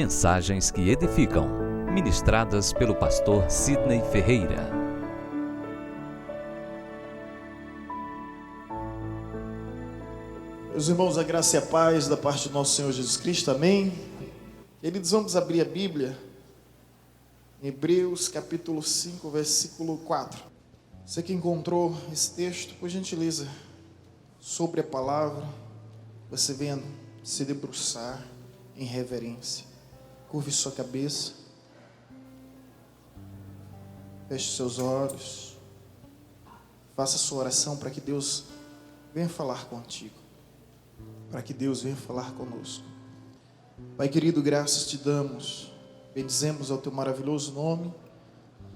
Mensagens que edificam, ministradas pelo pastor Sidney Ferreira. Meus irmãos, a graça e a paz da parte do nosso Senhor Jesus Cristo, amém? Queridos, vamos abrir a Bíblia em Hebreus capítulo 5, versículo 4. Você que encontrou esse texto, por gentileza, sobre a palavra, você venha se debruçar em reverência. Curve sua cabeça, feche seus olhos, faça sua oração para que Deus venha falar contigo, para que Deus venha falar conosco. Pai querido, graças te damos, bendizemos ao teu maravilhoso nome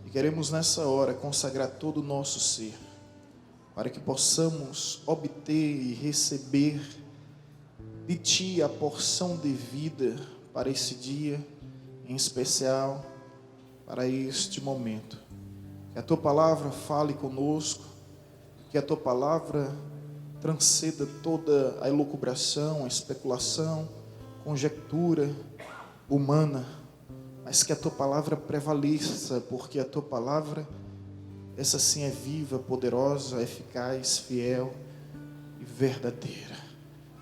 e queremos nessa hora consagrar todo o nosso ser, para que possamos obter e receber de ti a porção de vida para esse dia, em especial para este momento. Que a tua palavra fale conosco, que a tua palavra transcenda toda a elucubração, a especulação, conjectura humana, mas que a tua palavra prevaleça, porque a tua palavra, essa sim é viva, poderosa, eficaz, fiel e verdadeira.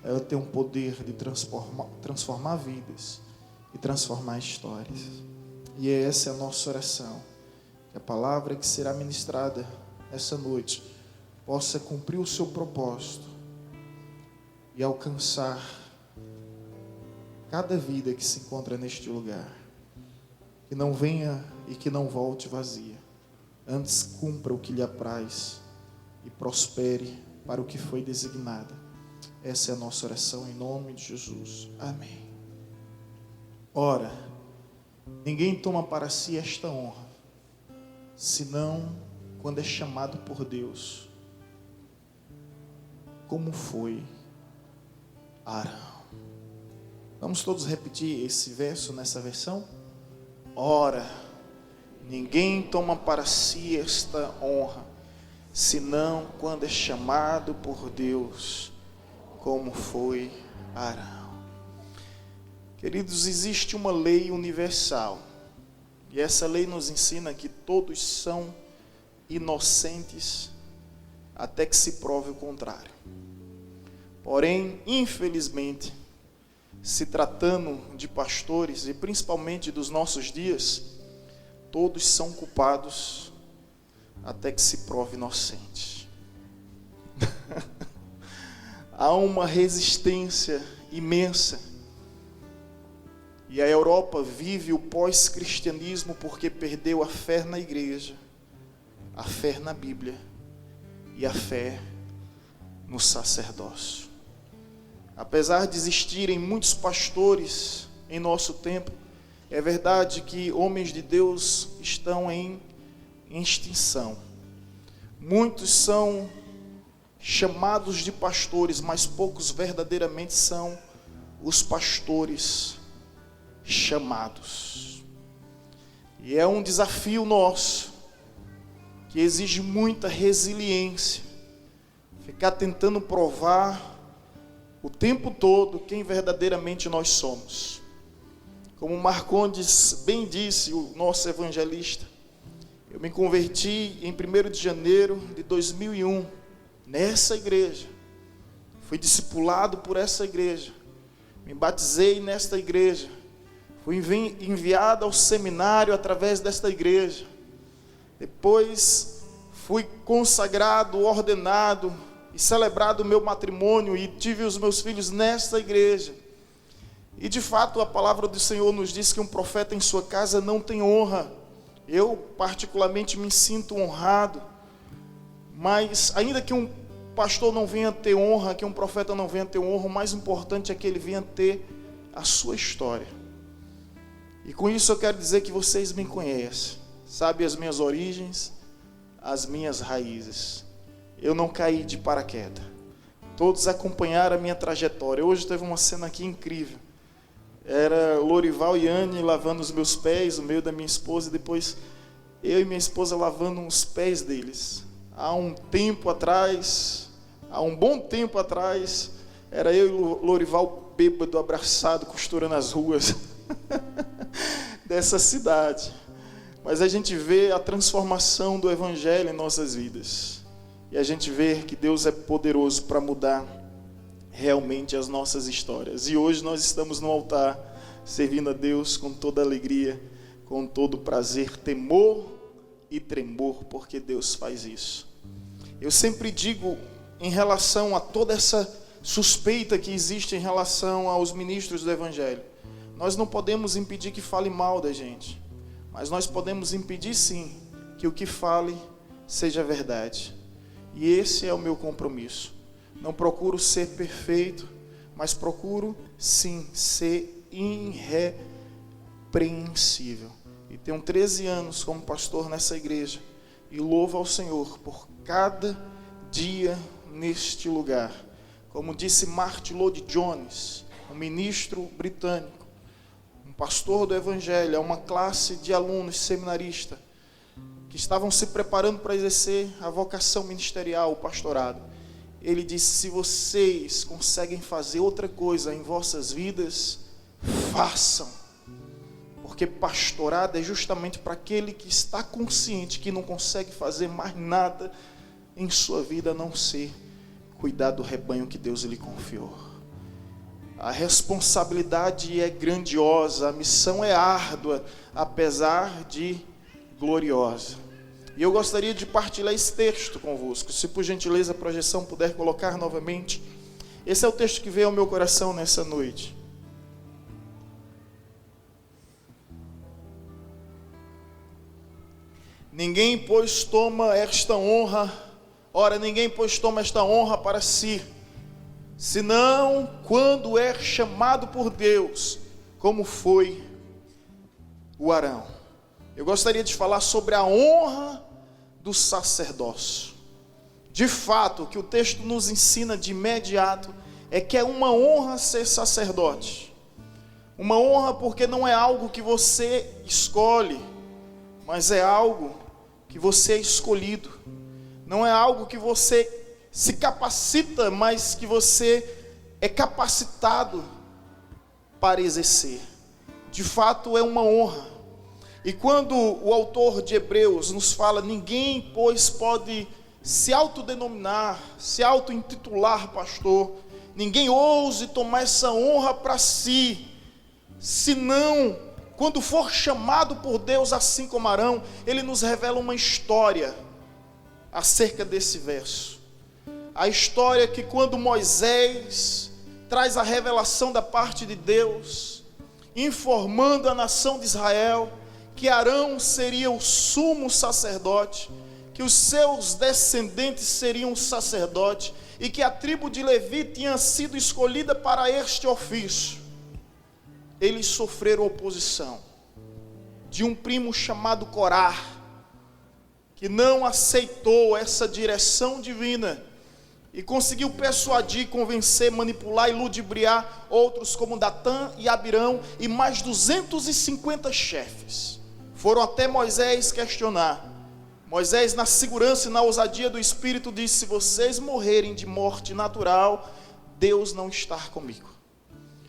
Ela tem um poder de transformar vidas e transformar histórias. E essa é a nossa oração, que a palavra que será ministrada essa noite possa cumprir o seu propósito e alcançar cada vida que se encontra neste lugar. Que não venha e que não volte vazia, antes cumpra o que lhe apraz e prospere para o que foi designada. Essa é a nossa oração em nome de Jesus. Amém. Ora, ninguém toma para si esta honra, senão quando é chamado por Deus, como foi Arão. Vamos todos repetir esse verso nessa versão? Ora, ninguém toma para si esta honra, senão quando é chamado por Deus, como foi Arão. Queridos, existe uma lei universal, e essa lei nos ensina que todos são inocentes até que se prove o contrário. Porém, infelizmente, se tratando de pastores, e principalmente dos nossos dias, todos são culpados até que se prove inocente. Há uma resistência imensa, e a Europa vive o pós-cristianismo porque perdeu a fé na igreja, a fé na Bíblia e a fé no sacerdócio. Apesar de existirem muitos pastores em nosso tempo, é verdade que homens de Deus estão em extinção. Muitos são chamados de pastores, mas poucos verdadeiramente são os pastores chamados. E é um desafio nosso, que exige muita resiliência, ficar tentando provar o tempo todo quem verdadeiramente nós somos. Como Marcondes bem disse, o nosso evangelista, eu me converti em 1º de janeiro de 2001, nessa igreja. Fui discipulado por essa igreja, me batizei nesta igreja, fui enviado ao seminário através desta igreja. Depois fui consagrado, ordenado e celebrado o meu matrimônio e tive os meus filhos nesta igreja. E de fato a palavra do Senhor nos diz que um profeta em sua casa não tem honra. Eu particularmente me sinto honrado, mas ainda que um pastor não venha ter honra, que um profeta não venha ter honra, o mais importante é que ele venha ter a sua história. E com isso eu quero dizer que vocês me conhecem, sabem as minhas origens, as minhas raízes. Eu não caí de paraquedas. Todos acompanharam a minha trajetória. Hoje teve uma cena aqui incrível. Era Lorival e Anne lavando os meus pés, o meio da minha esposa, e depois eu e minha esposa lavando os pés deles. Há um bom tempo atrás, era eu e o Lorival bêbado, abraçado, costurando as ruas. dessa cidade. Mas a gente vê a transformação do Evangelho em nossas vidas. E a gente vê que Deus é poderoso para mudar realmente as nossas histórias. E hoje nós estamos no altar, servindo a Deus com toda alegria, com todo prazer, temor e tremor, porque Deus faz isso. Eu sempre digo, em relação a toda essa suspeita que existe em relação aos ministros do Evangelho, nós não podemos impedir que fale mal da gente, mas nós podemos impedir sim que o que fale seja verdade. E esse é o meu compromisso. Não procuro ser perfeito, mas procuro sim ser irrepreensível. E tenho 13 anos como pastor nessa igreja e louvo ao Senhor por cada dia neste lugar. Como disse Martin Lloyd-Jones, um ministro britânico, um pastor do Evangelho, é uma classe de alunos seminaristas que estavam se preparando para exercer a vocação ministerial, o pastorado. Ele disse: se vocês conseguem fazer outra coisa em vossas vidas, façam. Porque pastorado é justamente para aquele que está consciente que não consegue fazer mais nada em sua vida a não ser cuidar do rebanho que Deus lhe confiou. A responsabilidade é grandiosa, a missão é árdua, apesar de gloriosa. E eu gostaria de partilhar esse texto convosco. Se por gentileza a projeção puder colocar novamente. Esse é o texto que veio ao meu coração nessa noite. Ninguém, pois, toma esta honra, ora, ninguém, pois, toma esta honra para si, senão quando é chamado por Deus, como foi o Arão. Eu gostaria de falar sobre a honra do sacerdócio. De fato, o que o texto nos ensina de imediato é que é uma honra ser sacerdote. Uma honra porque não é algo que você escolhe, mas é algo que você é escolhido. Não é algo que você se capacita, mas que você é capacitado para exercer. De fato, é uma honra. E quando o autor de Hebreus nos fala, ninguém, pois, pode se autodenominar, se auto-intitular pastor, ninguém ouse tomar essa honra para si, senão, quando for chamado por Deus, assim como Arão, ele nos revela uma história acerca desse verso. A história que quando Moisés traz a revelação da parte de Deus, informando a nação de Israel, que Arão seria o sumo sacerdote, que os seus descendentes seriam sacerdotes, e que a tribo de Levi tinha sido escolhida para este ofício. Eles sofreram oposição de um primo chamado Corá, que não aceitou essa direção divina e conseguiu persuadir, convencer, manipular e ludibriar outros como Datã e Abirão e mais 250 chefes. Foram até Moisés questionar. Moisés, na segurança e na ousadia do Espírito, disse: se vocês morrerem de morte natural, Deus não está comigo.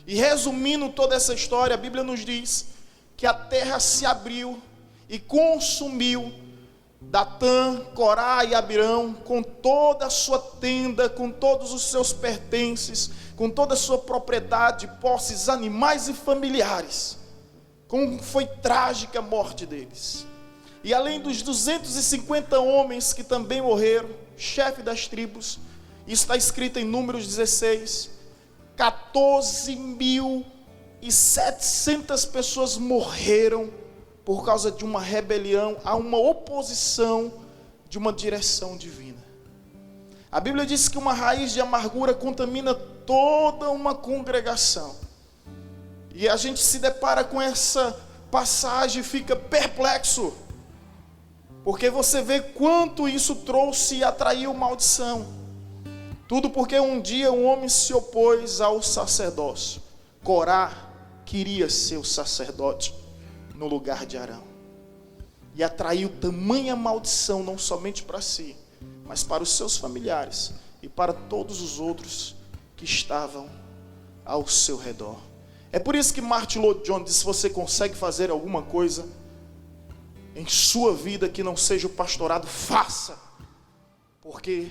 E resumindo toda essa história, a Bíblia nos diz que a terra se abriu e consumiu Datã, Corá e Abirão, com toda a sua tenda, com todos os seus pertences, com toda a sua propriedade, posses, animais e familiares. Como foi trágica a morte deles. E além dos 250 homens que também morreram, chefe das tribos, isso está escrito em Números 16, 14.700 pessoas morreram por causa de uma rebelião, a uma oposição de uma direção divina. A Bíblia diz que uma raiz de amargura contamina toda uma congregação. E a gente se depara com essa passagem e fica perplexo, porque você vê quanto isso trouxe e atraiu maldição. Tudo porque um dia um homem se opôs ao sacerdócio. Corá queria ser o sacerdote no lugar de Arão. E atraiu tamanha maldição, não somente para si, mas para os seus familiares e para todos os outros que estavam ao seu redor. É por isso que Martin Lloyd Jones diz: se você consegue fazer alguma coisa em sua vida que não seja o pastorado, faça, porque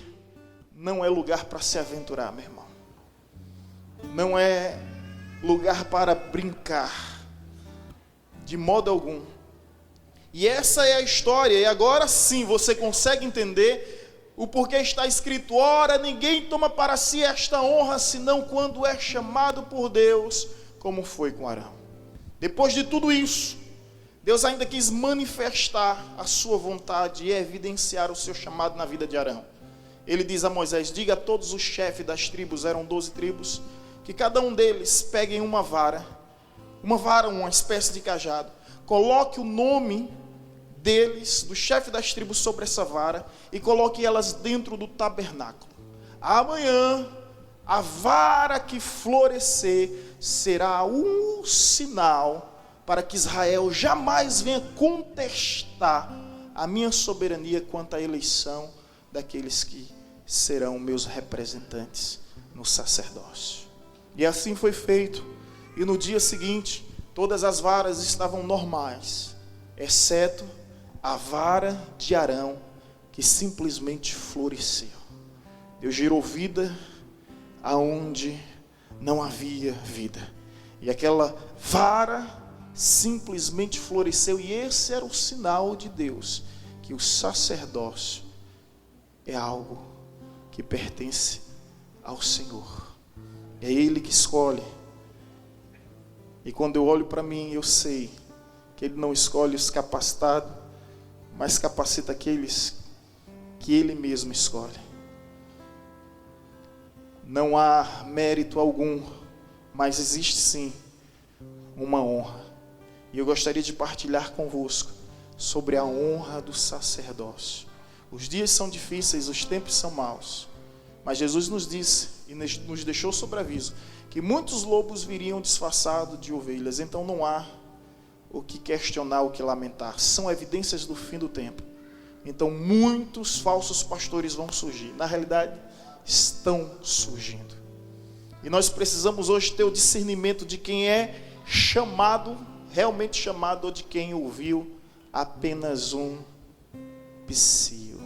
não é lugar para se aventurar, meu irmão. Não é lugar para brincar, de modo algum. E essa é a história, e agora sim você consegue entender o porquê está escrito: ora, ninguém toma para si esta honra, senão quando é chamado por Deus, como foi com Arão. Depois de tudo isso, Deus ainda quis manifestar a sua vontade e evidenciar o seu chamado na vida de Arão. Ele diz a Moisés: diga a todos os chefes das tribos, eram 12 tribos, que cada um deles peguem uma vara, uma espécie de cajado, coloque o nome deles, do chefe das tribos, sobre essa vara, e coloque elas dentro do tabernáculo. Amanhã, a vara que florescer será um sinal para que Israel jamais venha contestar a minha soberania quanto à eleição daqueles que serão meus representantes no sacerdócio. E assim foi feito. E no dia seguinte, todas as varas estavam normais, exceto a vara de Arão, que simplesmente floresceu. Deus gerou vida aonde não havia vida. E aquela vara simplesmente floresceu, e esse era o sinal de Deus, que o sacerdócio é algo que pertence ao Senhor. É Ele que escolhe. E quando eu olho para mim, eu sei que Ele não escolhe os capacitados, mas capacita aqueles que Ele mesmo escolhe. Não há mérito algum, mas existe sim uma honra. E eu gostaria de partilhar convosco sobre a honra do sacerdócio. Os dias são difíceis, os tempos são maus, mas Jesus nos disse e nos deixou sobre aviso que muitos lobos viriam disfarçados de ovelhas. Então não há o que questionar, o que lamentar. São evidências do fim do tempo. Então muitos falsos pastores vão surgir. Na realidade, estão surgindo. E nós precisamos hoje ter o discernimento de quem é chamado, realmente chamado, ou de quem ouviu apenas um psio.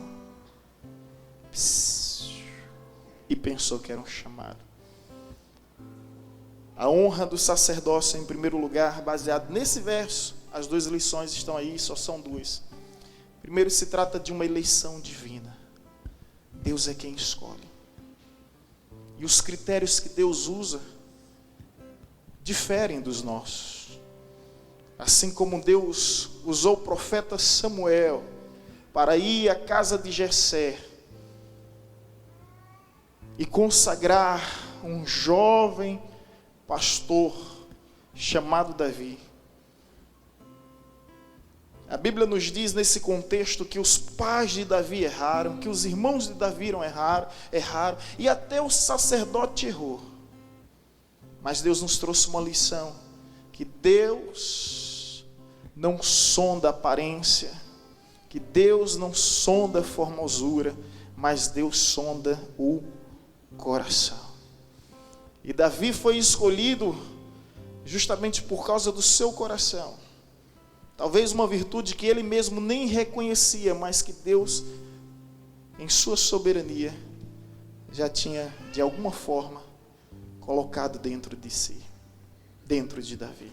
E pensou que era um chamado. A honra do sacerdócio, em primeiro lugar, baseado nesse verso. As duas lições estão aí, só são duas. Primeiro, se trata de uma eleição divina. Deus é quem escolhe. E os critérios que Deus usa diferem dos nossos. Assim como Deus usou o profeta Samuel para ir à casa de Jessé e consagrar um jovem pastor chamado Davi. A Bíblia nos diz nesse contexto que os pais de Davi erraram, que os irmãos de Davi erraram, e até o sacerdote errou. Mas Deus nos trouxe uma lição, que Deus não sonda a aparência, que Deus não sonda a formosura, mas Deus sonda o coração. E Davi foi escolhido justamente por causa do seu coração. Talvez uma virtude que ele mesmo nem reconhecia, mas que Deus, em sua soberania, já tinha, de alguma forma, colocado dentro de si, dentro de Davi.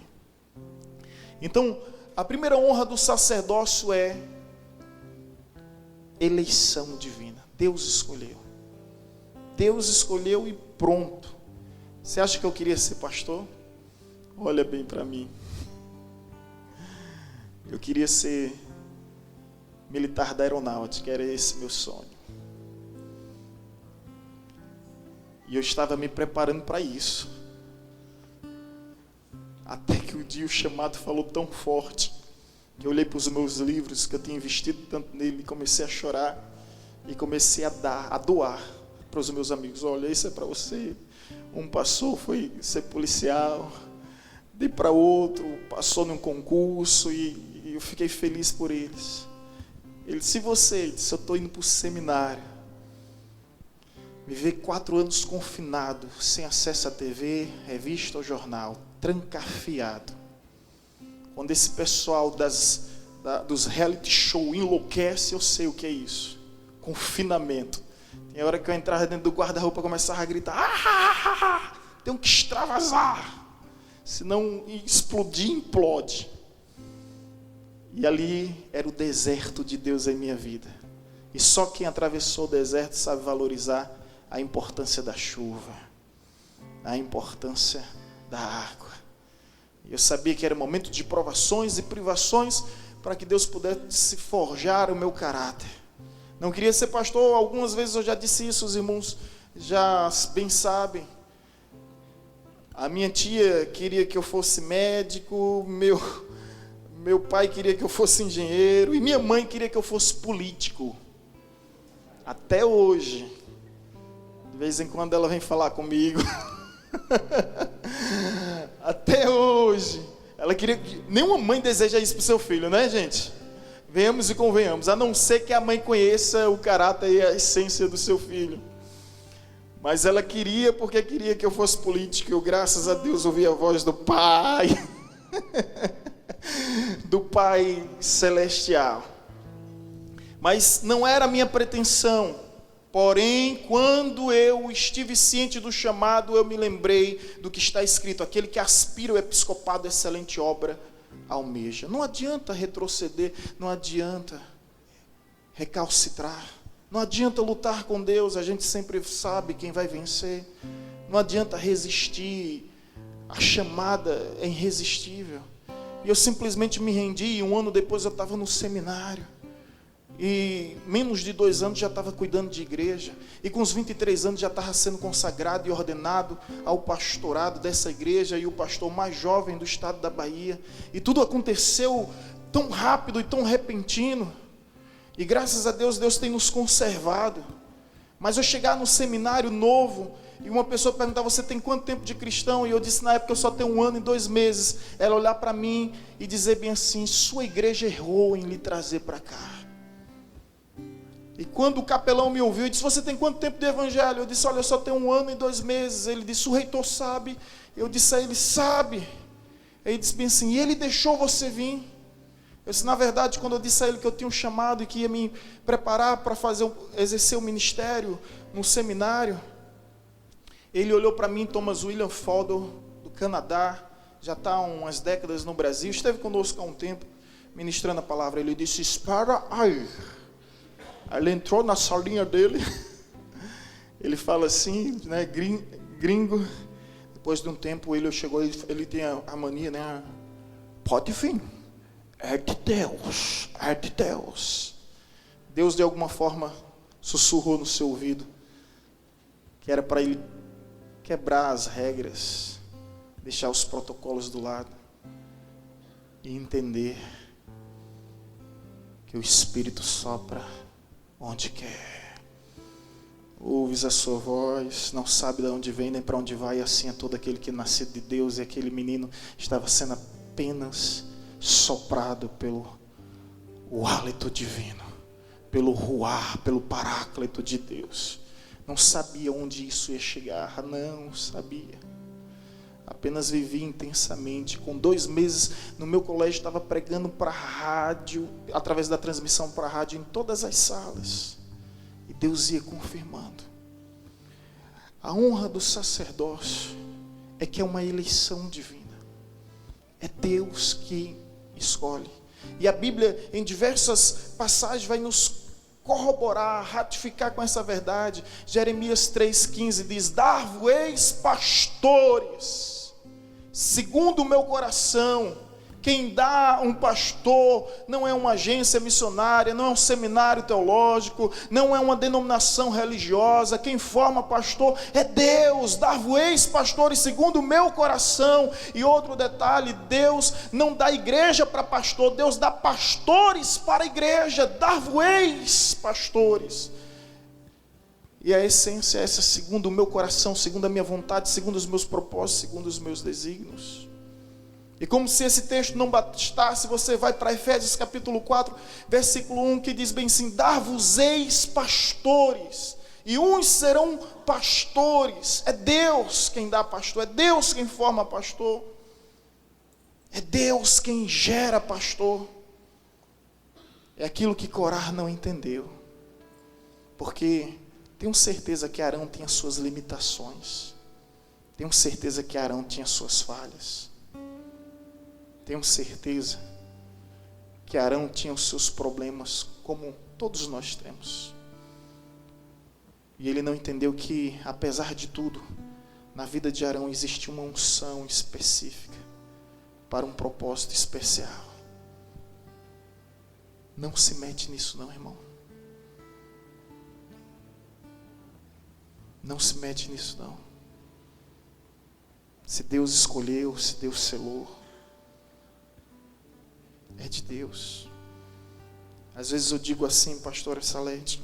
Então, a primeira honra do sacerdócio é eleição divina. Deus escolheu. Deus escolheu e pronto. Você acha que eu queria ser pastor? Olha bem para mim. Eu queria ser militar da aeronáutica, era esse meu sonho. E eu estava me preparando para isso. Até que o dia o chamado falou tão forte, que eu olhei para os meus livros, que eu tinha investido tanto nele, e comecei a chorar, e comecei a doar para os meus amigos. Olha, isso é para você. Um passou, foi ser policial, dei para outro, passou num concurso, e eu fiquei feliz por eles. Ele disse: eu estou indo para o seminário, me ver 4 anos confinado, sem acesso à TV, revista ou jornal, trancafiado. Quando esse pessoal dos reality show enlouquece, eu sei o que é isso. Confinamento. Tem hora que eu entrava dentro do guarda-roupa e começava a gritar, tenho que extravasar, senão explodir, implode. E ali era o deserto de Deus em minha vida. E só quem atravessou o deserto sabe valorizar a importância da chuva, a importância da água. Eu sabia que era momento de provações e privações para que Deus pudesse forjar o meu caráter. Não queria ser pastor, algumas vezes eu já disse isso, os irmãos já bem sabem. A minha tia queria que eu fosse médico, meu pai queria que eu fosse engenheiro, e minha mãe queria que eu fosse político. Até hoje, de vez em quando ela vem falar comigo. Até hoje, ela queria que... Nenhuma mãe deseja isso para o seu filho, né, gente? Venhamos e convenhamos, a não ser que a mãe conheça o caráter e a essência do seu filho. Mas ela queria, porque queria que eu fosse político. Eu, graças a Deus, ouvi a voz do Pai, do Pai Celestial. Mas não era a minha pretensão. Porém, quando eu estive ciente do chamado, eu me lembrei do que está escrito: aquele que aspira o episcopado, excelente obra almeja. Não adianta retroceder, não adianta recalcitrar, não adianta lutar com Deus, a gente sempre sabe quem vai vencer. Não adianta resistir, a chamada é irresistível. E eu simplesmente me rendi, e 1 ano depois eu estava no seminário. E menos de 2 anos já estava cuidando de igreja. E com os 23 anos já estava sendo consagrado e ordenado ao pastorado dessa igreja. E o pastor mais jovem do estado da Bahia. E tudo aconteceu tão rápido e tão repentino. E graças a Deus, Deus tem nos conservado. Mas eu chegar no seminário novo, e uma pessoa perguntava: você tem quanto tempo de cristão? E eu disse: na época eu só tenho 1 ano e 2 meses. Ela olhar para mim e dizer bem assim: sua igreja errou em lhe trazer para cá. E quando o capelão me ouviu e disse: você tem quanto tempo de evangelho? Eu disse: olha, eu só tenho 1 ano e 2 meses. Ele disse: o reitor sabe? Eu disse a ele: sabe. Ele disse bem assim: e ele deixou você vir? Eu disse: na verdade, quando eu disse a ele que eu tinha um chamado e que ia me preparar para exercer o ministério no seminário, ele olhou para mim, Thomas William Fodor, do Canadá, já está há umas décadas no Brasil, esteve conosco há um tempo, ministrando a palavra. Ele disse: espera aí. Aí ele entrou na salinha dele, ele fala assim, né, gringo. Depois de um tempo ele chegou, ele tem a mania, né, pode vir, é de Deus, é de Deus. Deus de alguma forma sussurrou no seu ouvido que era para ele quebrar as regras, deixar os protocolos do lado e entender que o Espírito sopra onde quer. Ouves a sua voz, não sabe de onde vem nem para onde vai. Assim é todo aquele que nasceu de Deus. E aquele menino estava sendo apenas soprado pelo hálito divino, pelo ruar, pelo paráclito de Deus. Não sabia onde isso ia chegar, não sabia. Apenas vivia intensamente. Com 2 meses no meu colégio, estava pregando para a rádio, através da transmissão para a rádio, em todas as salas. E Deus ia confirmando. A honra do sacerdócio é que é uma eleição divina. É Deus que escolhe. E a Bíblia, em diversas passagens, vai nos corroborar, ratificar com essa verdade. Jeremias 3,15 diz: dar-vos-eis pastores segundo o meu coração. Quem dá um pastor não é uma agência missionária, não é um seminário teológico, não é uma denominação religiosa. Quem forma pastor é Deus. Dar-vos-eis pastores segundo o meu coração. E outro detalhe: Deus não dá igreja para pastor, Deus dá pastores para a igreja. Dar-vos-eis pastores. E a essência é essa: segundo o meu coração, segundo a minha vontade, segundo os meus propósitos, segundo os meus desígnios. E como se esse texto não bastasse, você vai para Efésios capítulo 4, versículo 1, que diz bem assim: dar-vos-eis pastores, e uns serão pastores. É Deus quem dá pastor, é Deus quem forma pastor. É Deus quem gera, pastor. É aquilo que Corá não entendeu. Porque tenho certeza que Arão tinha suas limitações. Tenho certeza que Arão tinha suas falhas. Tenho certeza que Arão tinha os seus problemas, como todos nós temos. E ele não entendeu que, apesar de tudo, na vida de Arão existia uma unção específica para um propósito especial. Não se mete nisso não, irmão. Não se mete nisso não. Se Deus escolheu, se Deus selou, é de Deus. Às vezes eu digo assim, pastora Salete,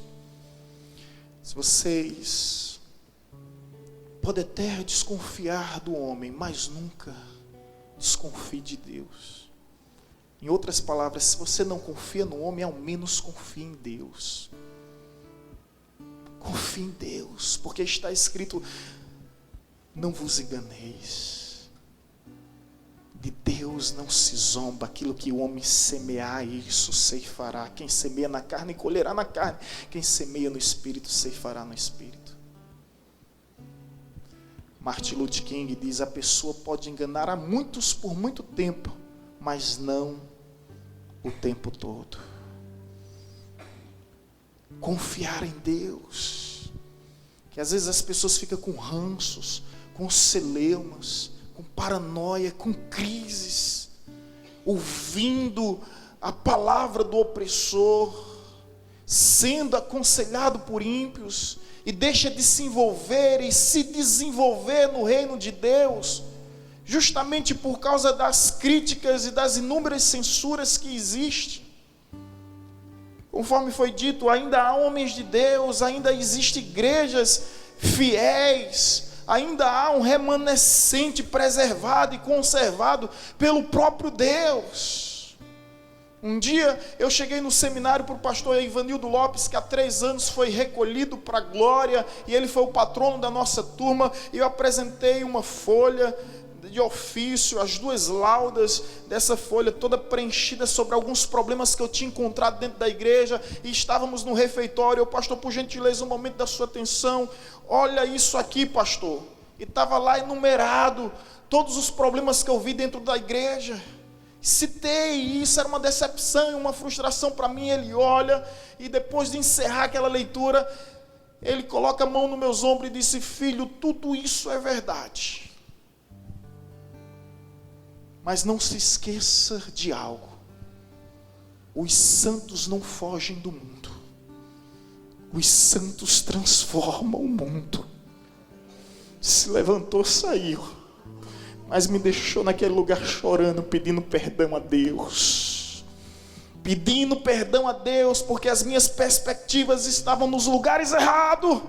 se vocês podem até desconfiar do homem, mas nunca desconfie de Deus. Em outras palavras, se você não confia no homem, ao menos confie em Deus. Confie em Deus, porque está escrito: não vos enganeis. De Deus não se zomba. Aquilo que o homem semear, isso ceifará. Quem semeia na carne, colherá na carne. Quem semeia no Espírito, ceifará no Espírito. Martin Luther King diz: a pessoa pode enganar a muitos por muito tempo, mas não o tempo todo. Confiar em Deus. Que às vezes as pessoas ficam com ranços, com celeumas, com paranoia, com crises, ouvindo a palavra do opressor, sendo aconselhado por ímpios, e deixa de se envolver e se desenvolver no reino de Deus, justamente por causa das críticas e das inúmeras censuras que existem. Conforme foi dito, ainda há homens de Deus, ainda existem igrejas fiéis, ainda há um remanescente preservado e conservado pelo próprio Deus. Um dia eu cheguei no seminário para o pastor Ivanildo Lopes, que há 3 anos foi recolhido para a glória, e ele foi o patrono da nossa turma, e eu apresentei uma folha de ofício, as 2 laudas dessa folha toda preenchida sobre alguns problemas que eu tinha encontrado dentro da igreja, e estávamos no refeitório. Eu: pastor, por gentileza, um momento da sua atenção, olha isso aqui, pastor. E estava lá enumerado todos os problemas que eu vi dentro da igreja. Citei, e isso era uma decepção e uma frustração para mim. Ele olha, e depois de encerrar aquela leitura, ele coloca a mão nos meus ombros e disse: filho, tudo isso é verdade, mas não se esqueça de algo: os santos não fogem do mundo, os santos transformam o mundo. Se levantou, saiu, mas me deixou naquele lugar chorando, pedindo perdão a Deus. Pedindo perdão a Deus, porque as minhas perspectivas estavam nos lugares errados.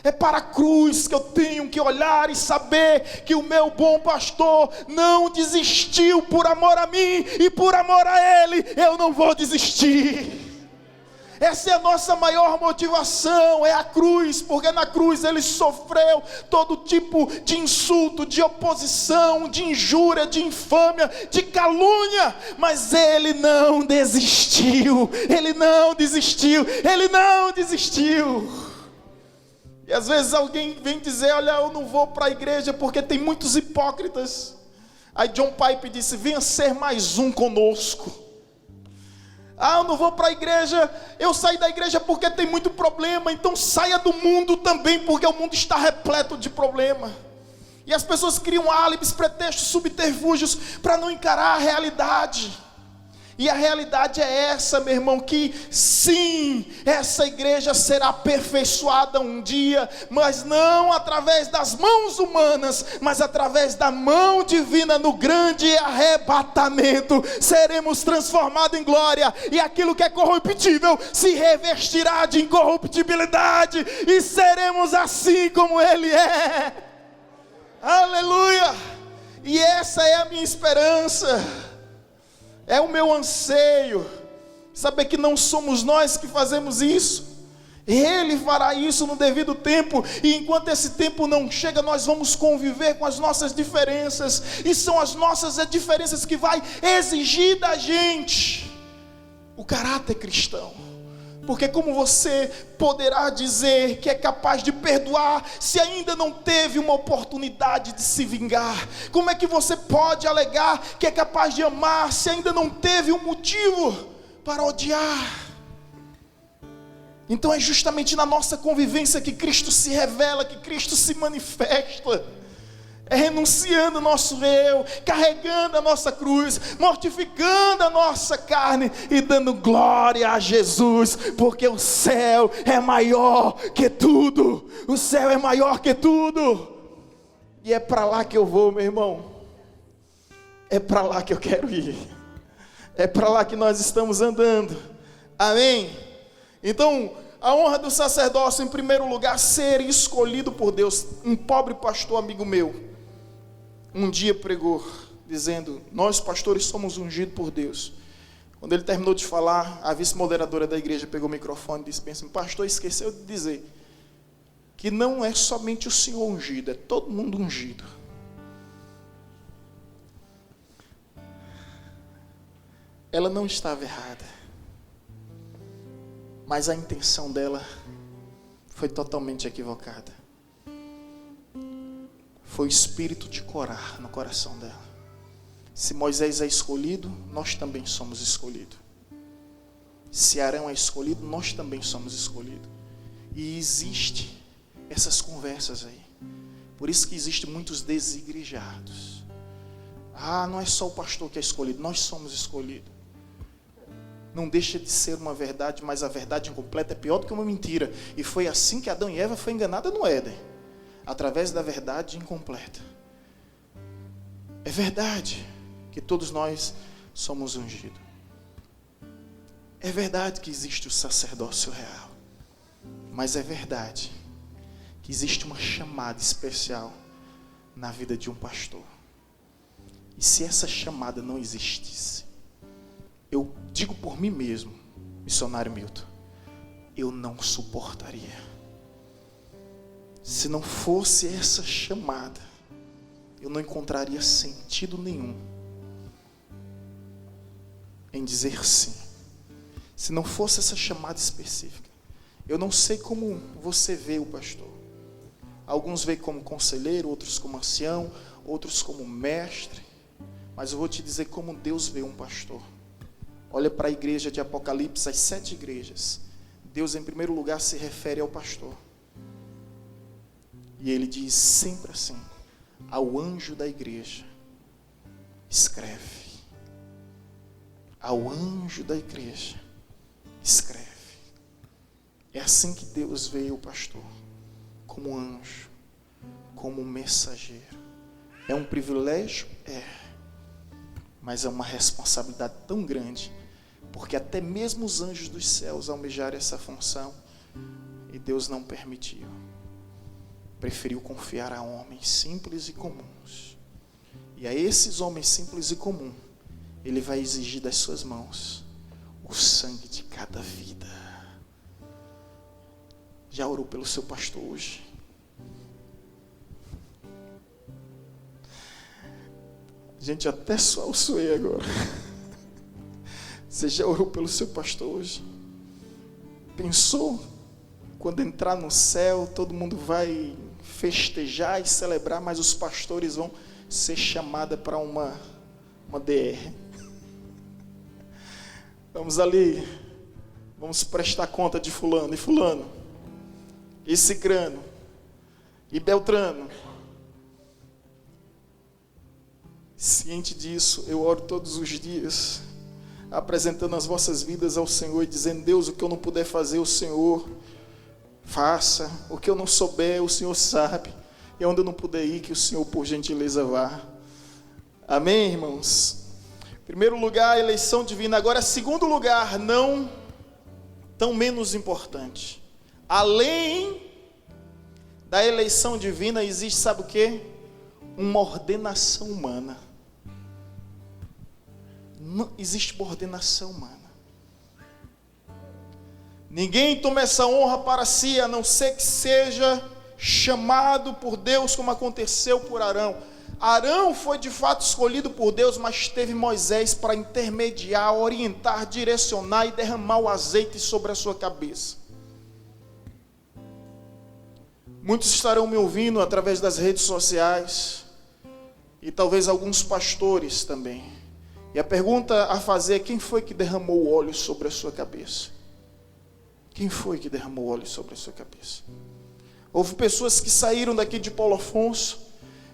É para a cruz que eu tenho que olhar e saber que o meu bom pastor não desistiu por amor a mim, e por amor a ele eu não vou desistir. Essa é a nossa maior motivação, é a cruz, porque na cruz ele sofreu todo tipo de insulto, de oposição, de injúria, de infâmia, de calúnia, mas ele não desistiu, ele não desistiu, ele não desistiu. E às vezes alguém vem dizer: olha, eu não vou para a igreja porque tem muitos hipócritas. Aí John Piper disse: venha ser mais um conosco. Ah, eu não vou para a igreja, eu saí da igreja porque tem muito problema. Então saia do mundo também, porque o mundo está repleto de problema. E as pessoas criam álibis, pretextos, subterfúgios para não encarar a realidade. E a realidade é essa, meu irmão, que sim, essa igreja será aperfeiçoada um dia, mas não através das mãos humanas, mas através da mão divina. No grande arrebatamento seremos transformados em glória, e aquilo que é corruptível se revestirá de incorruptibilidade, e seremos assim como Ele é. Aleluia! E essa é a minha esperança. É o meu anseio, saber que não somos nós que fazemos isso. Ele fará isso no devido tempo, e enquanto esse tempo não chega, nós vamos conviver com as nossas diferenças, e são as nossas diferenças que vai exigir da gente o caráter cristão. Porque como você poderá dizer que é capaz de perdoar se ainda não teve uma oportunidade de se vingar? Como é que você pode alegar que é capaz de amar se ainda não teve um motivo para odiar? Então é justamente na nossa convivência que Cristo se revela, que Cristo se manifesta. É renunciando o nosso eu, carregando a nossa cruz, mortificando a nossa carne e dando glória a Jesus, porque o céu é maior que tudo. O céu é maior que tudo. E é para lá que eu vou, meu irmão. É para lá que eu quero ir. É para lá que nós estamos andando. Amém? Então, a honra do sacerdócio, em primeiro lugar, ser escolhido por Deus. Um pobre pastor amigo meu um dia pregou, dizendo: nós pastores somos ungidos por Deus. Quando ele terminou de falar, a vice-moderadora da igreja pegou o microfone e disse: pensa, pastor esqueceu de dizer que não é somente o Senhor ungido, é todo mundo ungido. Ela não estava errada, mas a intenção dela foi totalmente equivocada. Foi o espírito de Corá no coração dela. Se Moisés é escolhido, nós também somos escolhidos. Se Arão é escolhido, nós também somos escolhidos. E existe essas conversas aí. Por isso que existem muitos desigrejados. Não é só o pastor que é escolhido, nós somos escolhidos. Não deixa de ser uma verdade, mas a verdade incompleta é pior do que uma mentira. E foi assim que Adão e Eva foram enganados no Éden. Através da verdade incompleta. É verdade que todos nós somos ungidos. É verdade que existe o sacerdócio real. Mas é verdade que existe uma chamada especial na vida de um pastor. E se essa chamada não existisse, eu digo por mim mesmo, missionário Milton, eu não suportaria. Se não fosse essa chamada, eu não encontraria sentido nenhum em dizer sim. Se não fosse essa chamada específica, eu não sei como você vê o pastor. Alguns veem como conselheiro, outros como ancião, outros como mestre. Mas eu vou te dizer como Deus vê um pastor. Olha para a igreja de Apocalipse, as 7 igrejas. Deus, em primeiro lugar, se refere ao pastor. E ele diz sempre assim: ao anjo da igreja, escreve. Ao anjo da igreja, escreve. É assim que Deus vê o pastor, como anjo, como mensageiro. É um privilégio? É. Mas é uma responsabilidade tão grande, porque até mesmo os anjos dos céus almejaram essa função, e Deus não permitiu. Preferiu confiar a homens simples e comuns. E a esses homens simples e comuns, Ele vai exigir das suas mãos o sangue de cada vida. Já orou pelo seu pastor hoje? Gente, até só o suei agora. Você já orou pelo seu pastor hoje? Pensou? Quando entrar no céu, todo mundo vai festejar e celebrar, mas os pastores vão ser chamados para uma DR. Vamos ali, vamos prestar conta de fulano e fulano, e cicrano, e beltrano. Ciente disso, eu oro todos os dias, apresentando as vossas vidas ao Senhor e dizendo: Deus, o que eu não puder fazer, o Senhor faça. O que eu não souber, o Senhor sabe. E onde eu não puder ir, que o Senhor, por gentileza, vá. Amém, irmãos? Primeiro lugar, a eleição divina. Agora, segundo lugar, não tão menos importante. Além da eleição divina, existe, sabe o quê? Uma ordenação humana. Não existe uma ordenação humana. Ninguém toma essa honra para si, a não ser que seja chamado por Deus, como aconteceu por Arão. Arão foi de fato escolhido por Deus, mas teve Moisés para intermediar, orientar, direcionar e derramar o azeite sobre a sua cabeça. Muitos estarão me ouvindo através das redes sociais, e talvez alguns pastores também. E a pergunta a fazer é: quem foi que derramou o óleo sobre a sua cabeça? Quem foi que derramou o óleo sobre a sua cabeça? Houve pessoas que saíram daqui de Paulo Afonso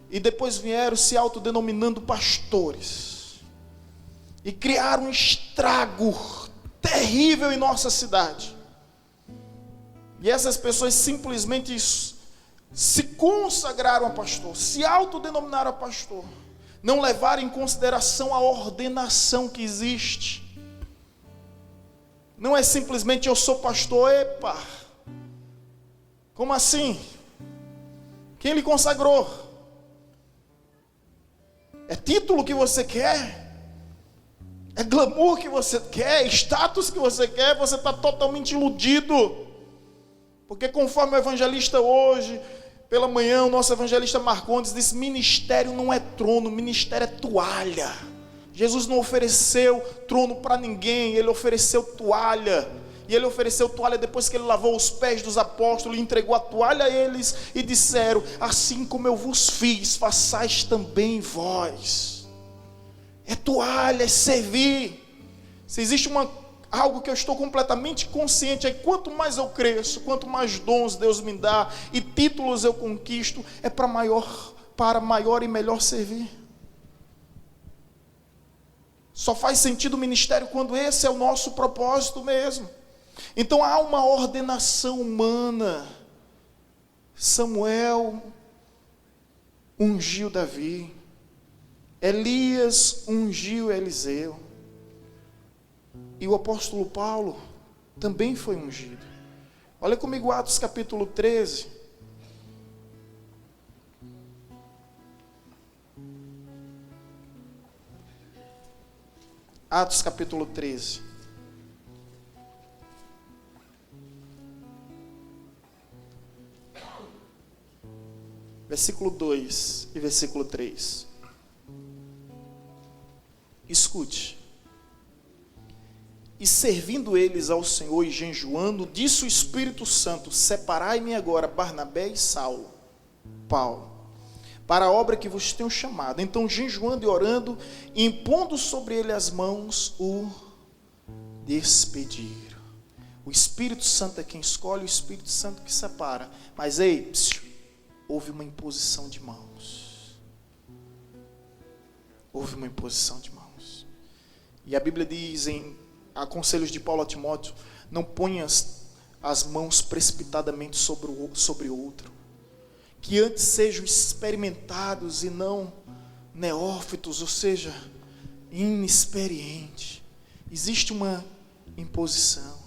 e depois vieram se autodenominando pastores e criaram um estrago terrível em nossa cidade. E essas pessoas simplesmente se consagraram a pastor, se autodenominaram a pastor, não levaram em consideração a ordenação que existe. Não é simplesmente eu sou pastor, epa, como assim? Quem lhe consagrou? É título que você quer? É glamour que você quer? É status que você quer? Você está totalmente iludido. Porque conforme o evangelista hoje, pela manhã, o nosso evangelista Marcondes disse: ministério não é trono, ministério é toalha. Jesus não ofereceu trono para ninguém, ele ofereceu toalha. E ele ofereceu toalha depois que ele lavou os pés dos apóstolos, e entregou a toalha a eles e disseram: assim como eu vos fiz, façais também vós. É toalha, é servir. Se existe algo que eu estou completamente consciente, é que quanto mais eu cresço, quanto mais dons Deus me dá e títulos eu conquisto, é para maior e melhor servir. Só faz sentido o ministério quando esse é o nosso propósito mesmo. Então há uma ordenação humana. Samuel ungiu Davi, Elias ungiu Eliseu, e o apóstolo Paulo também foi ungido. Olha comigo Atos capítulo 13. Atos capítulo 13. Versículo 2 e versículo 3. Escute. E servindo eles ao Senhor e jejuando, disse o Espírito Santo: separai-me agora Barnabé e Paulo, para a obra que vos tenho chamado. Então, jejuando e orando, e impondo sobre ele as mãos, o despediram. O Espírito Santo é quem escolhe, o Espírito Santo que separa. Mas houve uma imposição de mãos. Houve uma imposição de mãos. E a Bíblia diz a conselhos de Paulo a Timóteo: não ponhas as mãos precipitadamente sobre outro, que antes sejam experimentados e não neófitos, ou seja, inexperiente. Existe uma imposição.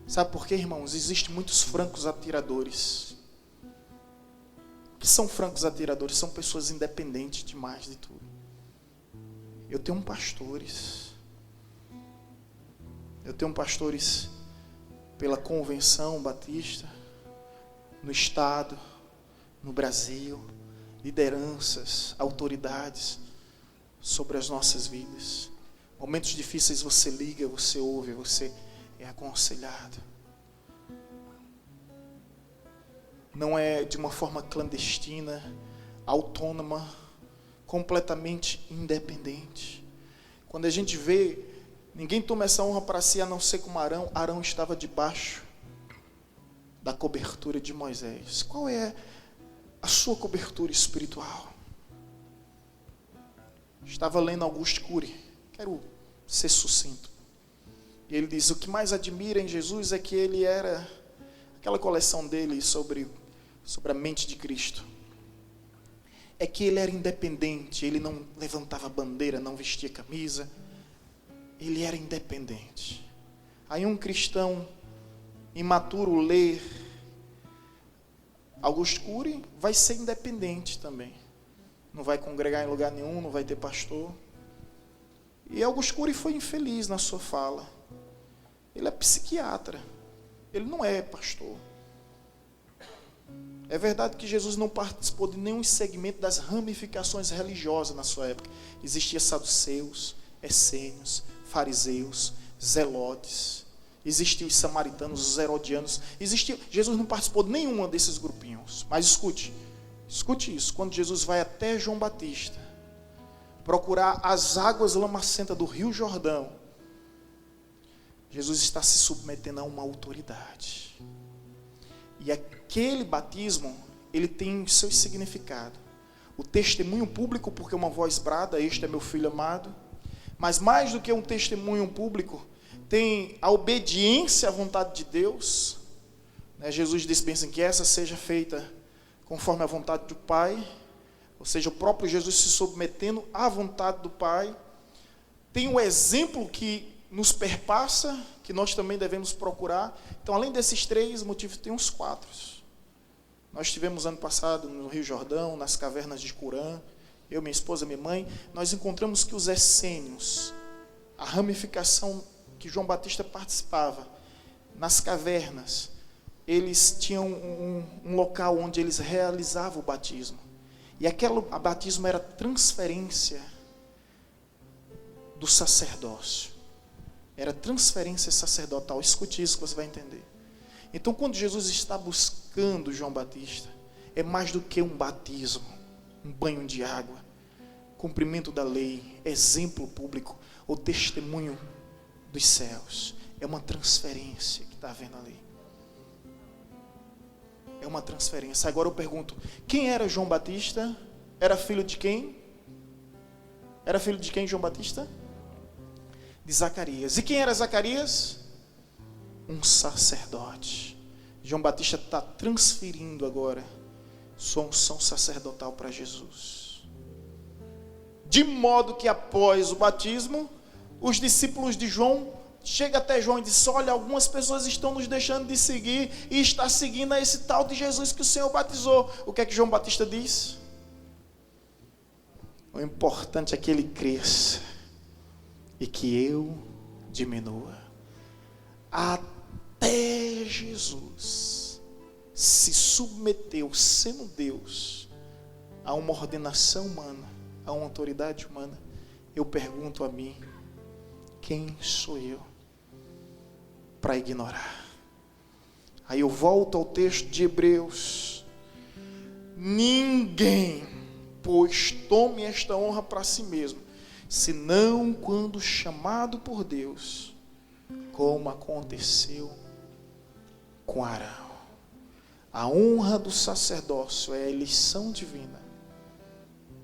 Sabe por quê, irmãos? Existem muitos francos atiradores. O que são francos atiradores? São pessoas independentes demais de tudo. Eu tenho pastores pela Convenção Batista, no Estado, no Brasil, lideranças, autoridades sobre as nossas vidas. Momentos difíceis você liga, você ouve, você é aconselhado. Não é de uma forma clandestina, autônoma, completamente independente. Quando a gente vê, ninguém toma essa honra para si a não ser como Arão. Arão estava debaixo da cobertura de Moisés. Qual é a sua cobertura espiritual? Estava lendo Augusto Cury, quero ser sucinto. E ele diz: o que mais admira em Jesus é que ele era, aquela coleção dele sobre a mente de Cristo, é que ele era independente, ele não levantava bandeira, não vestia camisa, ele era independente. Aí um cristão imaturo lê Augusto Cury, vai ser independente também, não vai congregar em lugar nenhum, não vai ter pastor. E Augusto Cury foi infeliz na sua fala. Ele é psiquiatra, ele não é pastor. É verdade que Jesus não participou de nenhum segmento das ramificações religiosas na sua época. Existia saduceus, essênios, fariseus, zelotes, existiam os samaritanos, os herodianos. Jesus não participou de nenhuma desses grupinhos. Mas escute isso. Quando Jesus vai até João Batista procurar as águas lamacentas do Rio Jordão, Jesus está se submetendo a uma autoridade. E aquele batismo, ele tem seu significado. O testemunho público, porque uma voz brada, este é meu filho amado. Mas mais do que um testemunho público, tem a obediência à vontade de Deus. Jesus disse bem assim, que essa seja feita conforme a vontade do Pai. Ou seja, o próprio Jesus se submetendo à vontade do Pai. Tem um exemplo que nos perpassa, que nós também devemos procurar. Então, além desses 3 motivos, tem uns 4. Nós estivemos ano passado no Rio Jordão, nas cavernas de Curã, eu, minha esposa, minha mãe, nós encontramos que os essênios, a ramificação que João Batista participava, nas cavernas, eles tinham um local onde eles realizavam o batismo. E aquele batismo era transferência do sacerdócio. Era transferência sacerdotal. Escute isso que você vai entender. Então, quando Jesus está buscando João Batista, é mais do que um batismo, um banho de água, cumprimento da lei, exemplo público ou testemunho dos céus. É uma transferência que está havendo ali. É uma transferência. Agora eu pergunto, quem era João Batista? Era filho de quem? Era filho de quem, João Batista? De Zacarias. E quem era Zacarias? Um sacerdote. João Batista está transferindo agora sua unção sacerdotal para Jesus. De modo que após o batismo, os discípulos de João chegam até João e dizem, olha, algumas pessoas estão nos deixando de seguir e está seguindo a esse tal de Jesus que o Senhor batizou. O que é que João Batista diz? O importante é que ele cresça e que eu diminua. Até Jesus se submeteu, sendo Deus, a uma ordenação humana, a uma autoridade humana. Eu pergunto a mim, quem sou eu para ignorar? Aí eu volto ao texto de Hebreus. Ninguém, pois, tome esta honra para si mesmo, senão quando chamado por Deus, como aconteceu com Arão. A honra do sacerdócio é a eleição divina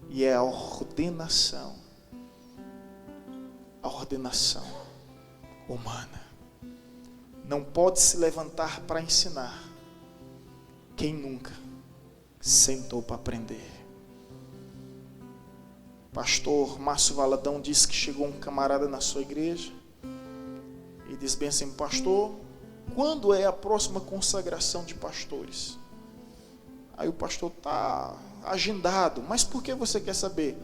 e é a ordenação humana. Não pode se levantar para ensinar quem nunca sentou para aprender. Pastor Márcio Valadão disse que chegou um camarada na sua igreja e disse bem assim, pastor, quando é a próxima consagração de pastores? Aí o pastor está agendado, mas por que você quer saber?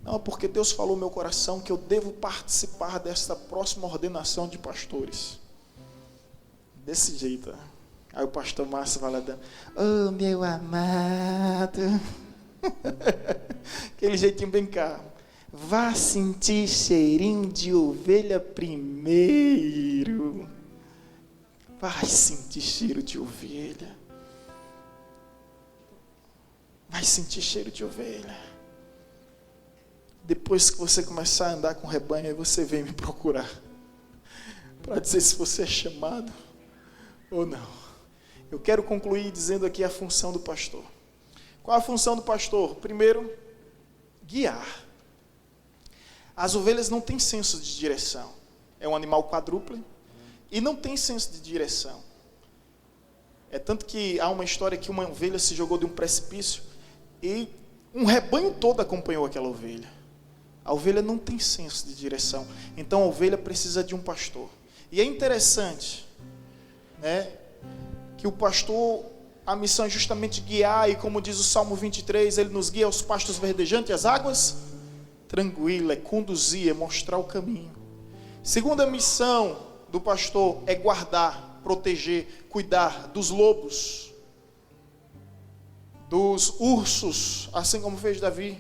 Não, porque Deus falou no meu coração que eu devo participar dessa próxima ordenação de pastores. Desse jeito. Aí o pastor Márcio Valadão, oh meu amado, aquele jeitinho bem cá, vá sentir cheirinho de ovelha primeiro. Vai sentir cheiro de ovelha. Vai sentir cheiro de ovelha. Depois que você começar a andar com o rebanho, aí você vem me procurar para dizer se você é chamado ou não. Eu quero concluir dizendo aqui a função do pastor. Qual a função do pastor? Primeiro, guiar. As ovelhas não têm senso de direção. É um animal quadrúpede e não tem senso de direção. É tanto que há uma história que uma ovelha se jogou de um precipício e um rebanho todo acompanhou aquela ovelha. A ovelha não tem senso de direção. Então a ovelha precisa de um pastor. E é interessante, né, que o pastor, a missão é justamente guiar, e como diz o Salmo 23, ele nos guia aos pastos verdejantes e às águas tranquilas, é conduzir, é mostrar o caminho. Segunda missão do pastor é guardar, proteger, cuidar dos lobos, dos ursos, assim como fez Davi,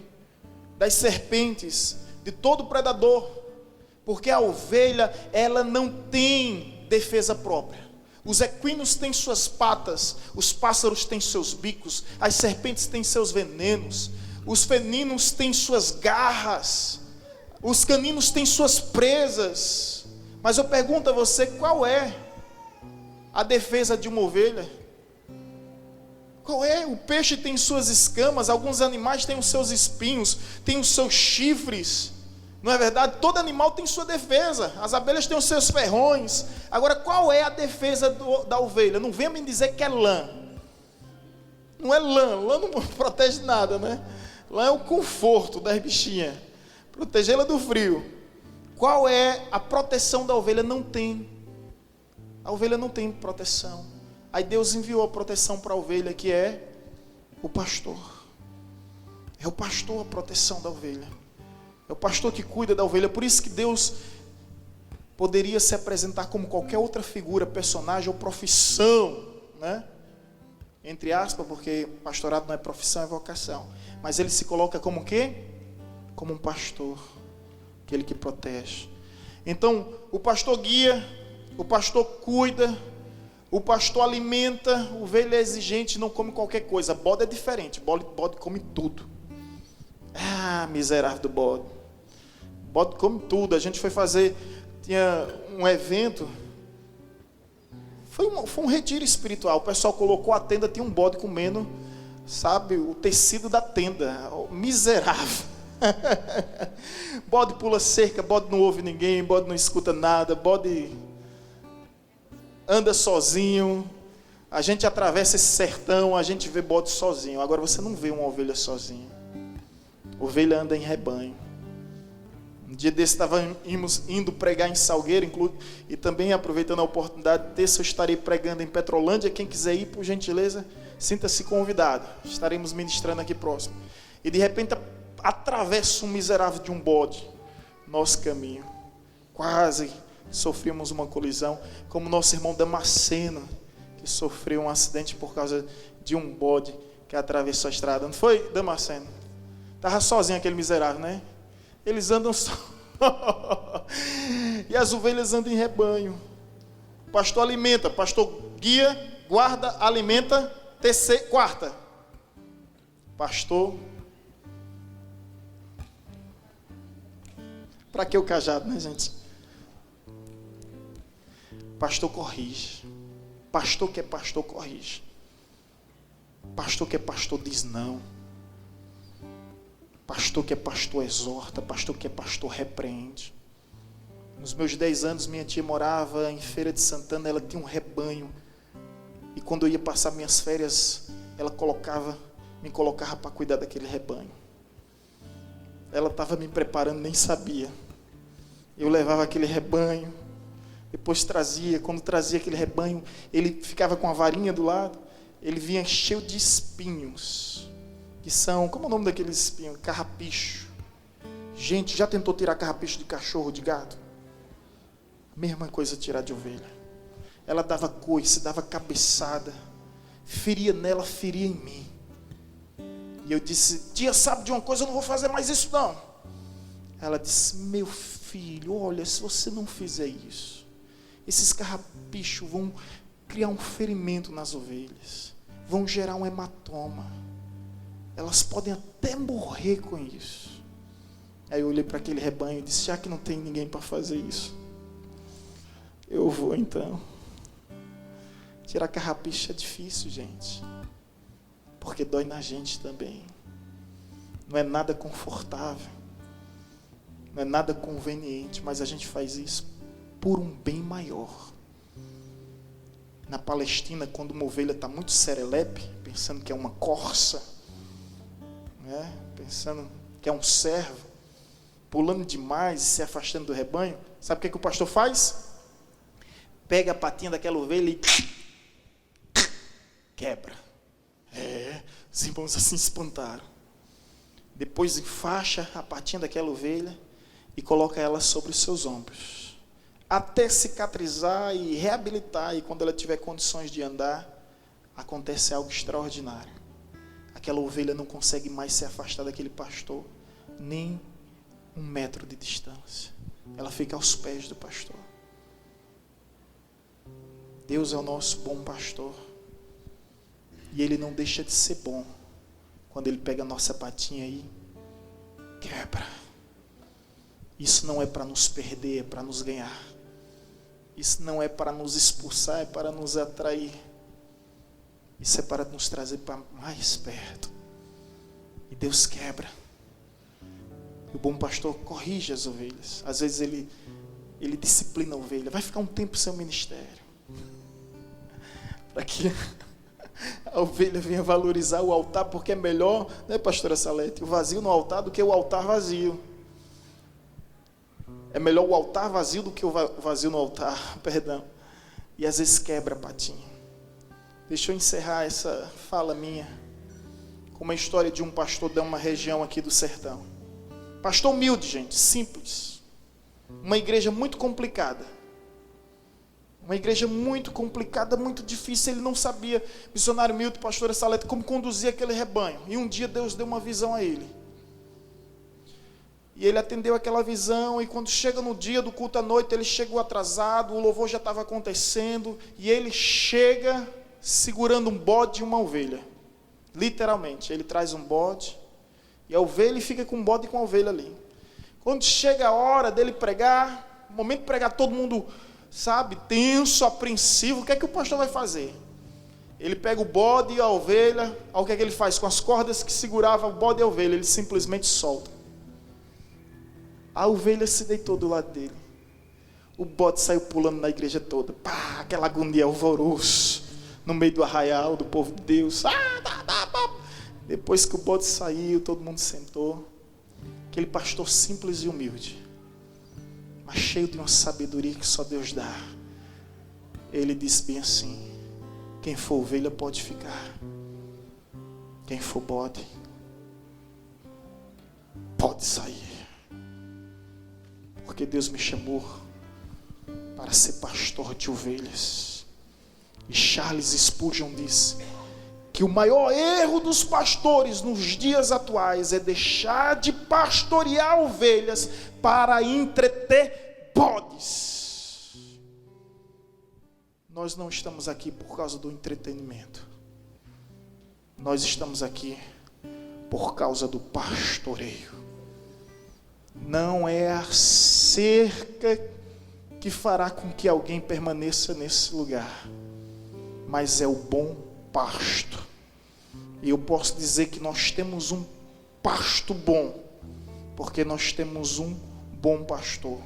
das serpentes, de todo predador, porque a ovelha, ela não tem defesa própria. Os equinos têm suas patas, os pássaros têm seus bicos, as serpentes têm seus venenos, os felinos têm suas garras, os caninos têm suas presas. Mas eu pergunto a você, qual é a defesa de uma ovelha? Qual é? O peixe tem suas escamas, alguns animais têm os seus espinhos, têm os seus chifres. Não é verdade? Todo animal tem sua defesa. As abelhas têm os seus ferrões. Agora, qual é a defesa da ovelha? Não venha me dizer que é lã. Não é lã. Lã não protege nada, né? Lã é o conforto das bichinhas. Protegê-la do frio. Qual é a proteção da ovelha? Não tem. A ovelha não tem proteção. Aí Deus enviou a proteção para a ovelha, que é o pastor. É o pastor a proteção da ovelha. É o pastor que cuida da ovelha. Por isso que Deus poderia se apresentar como qualquer outra figura, personagem ou profissão, né? Entre aspas, porque pastorado não é profissão, é vocação. Mas ele se coloca como o quê? Como um pastor, aquele que protege. Então, o pastor guia, o pastor cuida, o pastor alimenta. A ovelha é exigente, não come qualquer coisa. Bode é diferente, bode come tudo. Ah, miserável do bode. Bode come tudo. A gente foi fazer, tinha um evento, foi um retiro espiritual. O pessoal colocou a tenda, tinha um bode comendo, sabe, o tecido da tenda. Oh, miserável. Bode pula cerca, bode não ouve ninguém, bode não escuta nada, bode anda sozinho. A gente atravessa esse sertão, a gente vê bode sozinho. Agora você não vê uma ovelha sozinha. Ovelha anda em rebanho. Um dia desse estávamos indo pregar em Salgueiro, e também aproveitando a oportunidade, terça eu estarei pregando em Petrolândia. Quem quiser ir, por gentileza, sinta-se convidado. Estaremos ministrando aqui próximo. E de repente atravessa um miserável de um bode nosso caminho. Quase sofremos uma colisão, como nosso irmão Damasceno, que sofreu um acidente por causa de um bode que atravessou a estrada. Não foi, Damasceno? Estava sozinho aquele miserável, né? Eles andam só. E as ovelhas andam em rebanho. O pastor alimenta, o pastor guia, guarda, alimenta. Quarta, pastor. Para que o cajado, né, gente? Pastor corrige. Pastor que é pastor corrige. Pastor que é pastor diz não. Pastor que é pastor exorta. Pastor que é pastor repreende. Nos meus 10 anos, minha tia morava em Feira de Santana. Ela tinha um rebanho. E quando eu ia passar minhas férias, ela me colocava para cuidar daquele rebanho. Ela estava me preparando, nem sabia. Eu levava aquele rebanho, depois trazia. Quando trazia aquele rebanho, ele ficava com a varinha do lado. Ele vinha cheio de espinhos, que são, como é o nome daqueles espinhos? Carrapicho. Gente, já tentou tirar carrapicho de cachorro, de gato? A mesma coisa tirar de ovelha. Ela dava coice, dava cabeçada, feria nela, feria em mim. E eu disse: tia, sabe de uma coisa, eu não vou fazer mais isso não. Ela disse: meu filho, olha, se você não fizer isso, esses carrapichos vão criar um ferimento nas ovelhas, vão gerar um hematoma, elas podem até morrer com isso. Aí eu olhei para aquele rebanho e disse: já que não tem ninguém para fazer isso, eu vou então. Tirar carrapicho é difícil, gente, porque dói na gente também. Não é nada confortável, não é nada conveniente, mas a gente faz isso por um bem maior. Na Palestina, quando uma ovelha está muito serelepe, pensando que é uma corça, né? Pensando que é um servo, pulando demais e se afastando do rebanho, sabe o que o pastor faz? Pega a patinha daquela ovelha e quebra. Os irmãos assim se espantaram. Depois enfaixa a patinha daquela ovelha e coloca ela sobre os seus ombros. até cicatrizar e reabilitar, e quando ela tiver condições de andar, acontece algo extraordinário. Aquela ovelha não consegue mais se afastar daquele pastor, nem 1 metro de distância. Ela fica aos pés do pastor. Deus é o nosso bom pastor. E Ele não deixa de ser bom quando Ele pega a nossa patinha e quebra. Isso não é para nos perder, é para nos ganhar. Isso não é para nos expulsar, é para nos atrair. Isso é para nos trazer para mais perto. E Deus quebra. E o bom pastor corrige as ovelhas. Às vezes ele disciplina a ovelha. Vai ficar um tempo sem o ministério. Para que a ovelha venha valorizar o altar, porque é melhor, né, pastora Salete, o vazio no altar do que o altar vazio. É melhor o altar vazio do que o vazio no altar, perdão. E às vezes quebra a patinha. Deixa eu encerrar essa fala minha com uma história de um pastor de uma região aqui do sertão. Pastor humilde, gente, simples. Uma igreja muito complicada. Uma igreja muito complicada, muito difícil. Ele não sabia, missionário Milton, pastora Salete, como conduzir aquele rebanho. E um dia Deus deu uma visão a ele. E ele atendeu aquela visão, e quando chega no dia do culto à noite, ele chegou atrasado, o louvor já estava acontecendo, e ele chega segurando um bode e uma ovelha. Literalmente, ele traz um bode, e a ovelha fica com o bode e com a ovelha ali. Quando chega a hora dele pregar, no momento de pregar, todo mundo, sabe, tenso, apreensivo, o que é que o pastor vai fazer? Ele pega o bode e a ovelha, o que é que ele faz? Com as cordas que seguravam o bode e a ovelha, ele simplesmente solta. A ovelha se deitou do lado dele. O bode saiu pulando na igreja toda. Pá, aquela agonia, alvoroço, no meio do arraial do povo de Deus. Depois que o bode saiu, todo mundo sentou. Aquele pastor simples e humilde, mas cheio de uma sabedoria que só Deus dá. Ele disse bem assim: quem for ovelha pode ficar. Quem for bode pode sair. Porque Deus me chamou para ser pastor de ovelhas. E Charles Spurgeon disse que o maior erro dos pastores nos dias atuais é deixar de pastorear ovelhas para entreter bodes. Nós não estamos aqui por causa do entretenimento. Nós estamos aqui por causa do pastoreio. Não é a cerca que fará com que alguém permaneça nesse lugar, mas é o bom pasto. E eu posso dizer que nós temos um pasto bom, porque nós temos um bom pastor.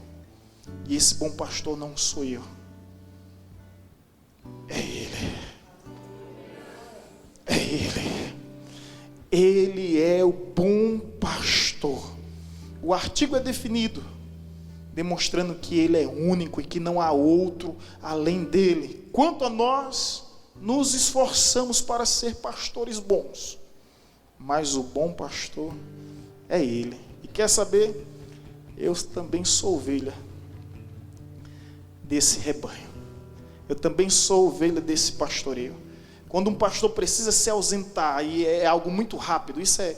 E esse bom pastor não sou eu, é Ele. É Ele. Ele é o bom pastor. O artigo é definido, demonstrando que Ele é único e que não há outro além dEle. Quanto a nós, nos esforçamos para ser pastores bons, mas o bom pastor é Ele. E quer saber? Eu também sou ovelha desse rebanho. Eu também sou ovelha desse pastoreio. Quando um pastor precisa se ausentar, e é algo muito rápido, isso é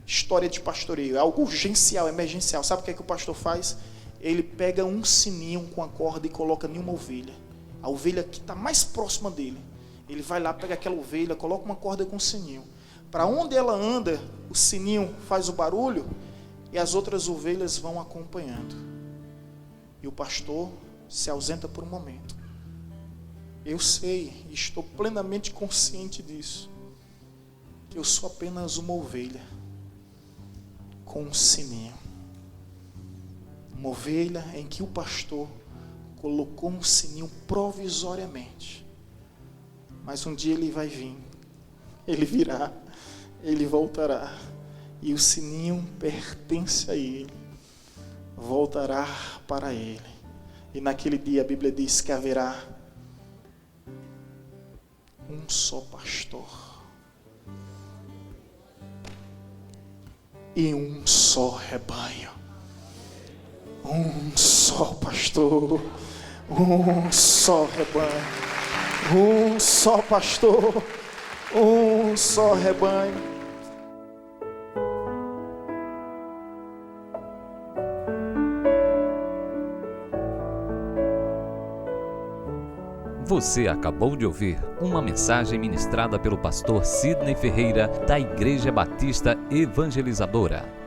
história de pastoreio, é algo urgencial, emergencial. Sabe o que é que o pastor faz? Ele pega um sininho com a corda e coloca em uma ovelha. A ovelha que está mais próxima dele. Ele vai lá, pega aquela ovelha, coloca uma corda com um sininho. Para onde ela anda, o sininho faz o barulho e as outras ovelhas vão acompanhando. E o pastor se ausenta por um momento. Eu sei, estou plenamente consciente disso, que eu sou apenas uma ovelha com um sininho. Uma ovelha em que o pastor colocou um sininho provisoriamente. Mas um dia ele vai vir, ele virá, ele voltará. E o sininho pertence a ele, voltará para ele. E naquele dia a Bíblia diz que haverá um só pastor e um só rebanho. Um só pastor Um só rebanho, um só pastor, um só rebanho. Você acabou de ouvir uma mensagem ministrada pelo pastor Sidney Ferreira, da Igreja Batista Evangelizadora.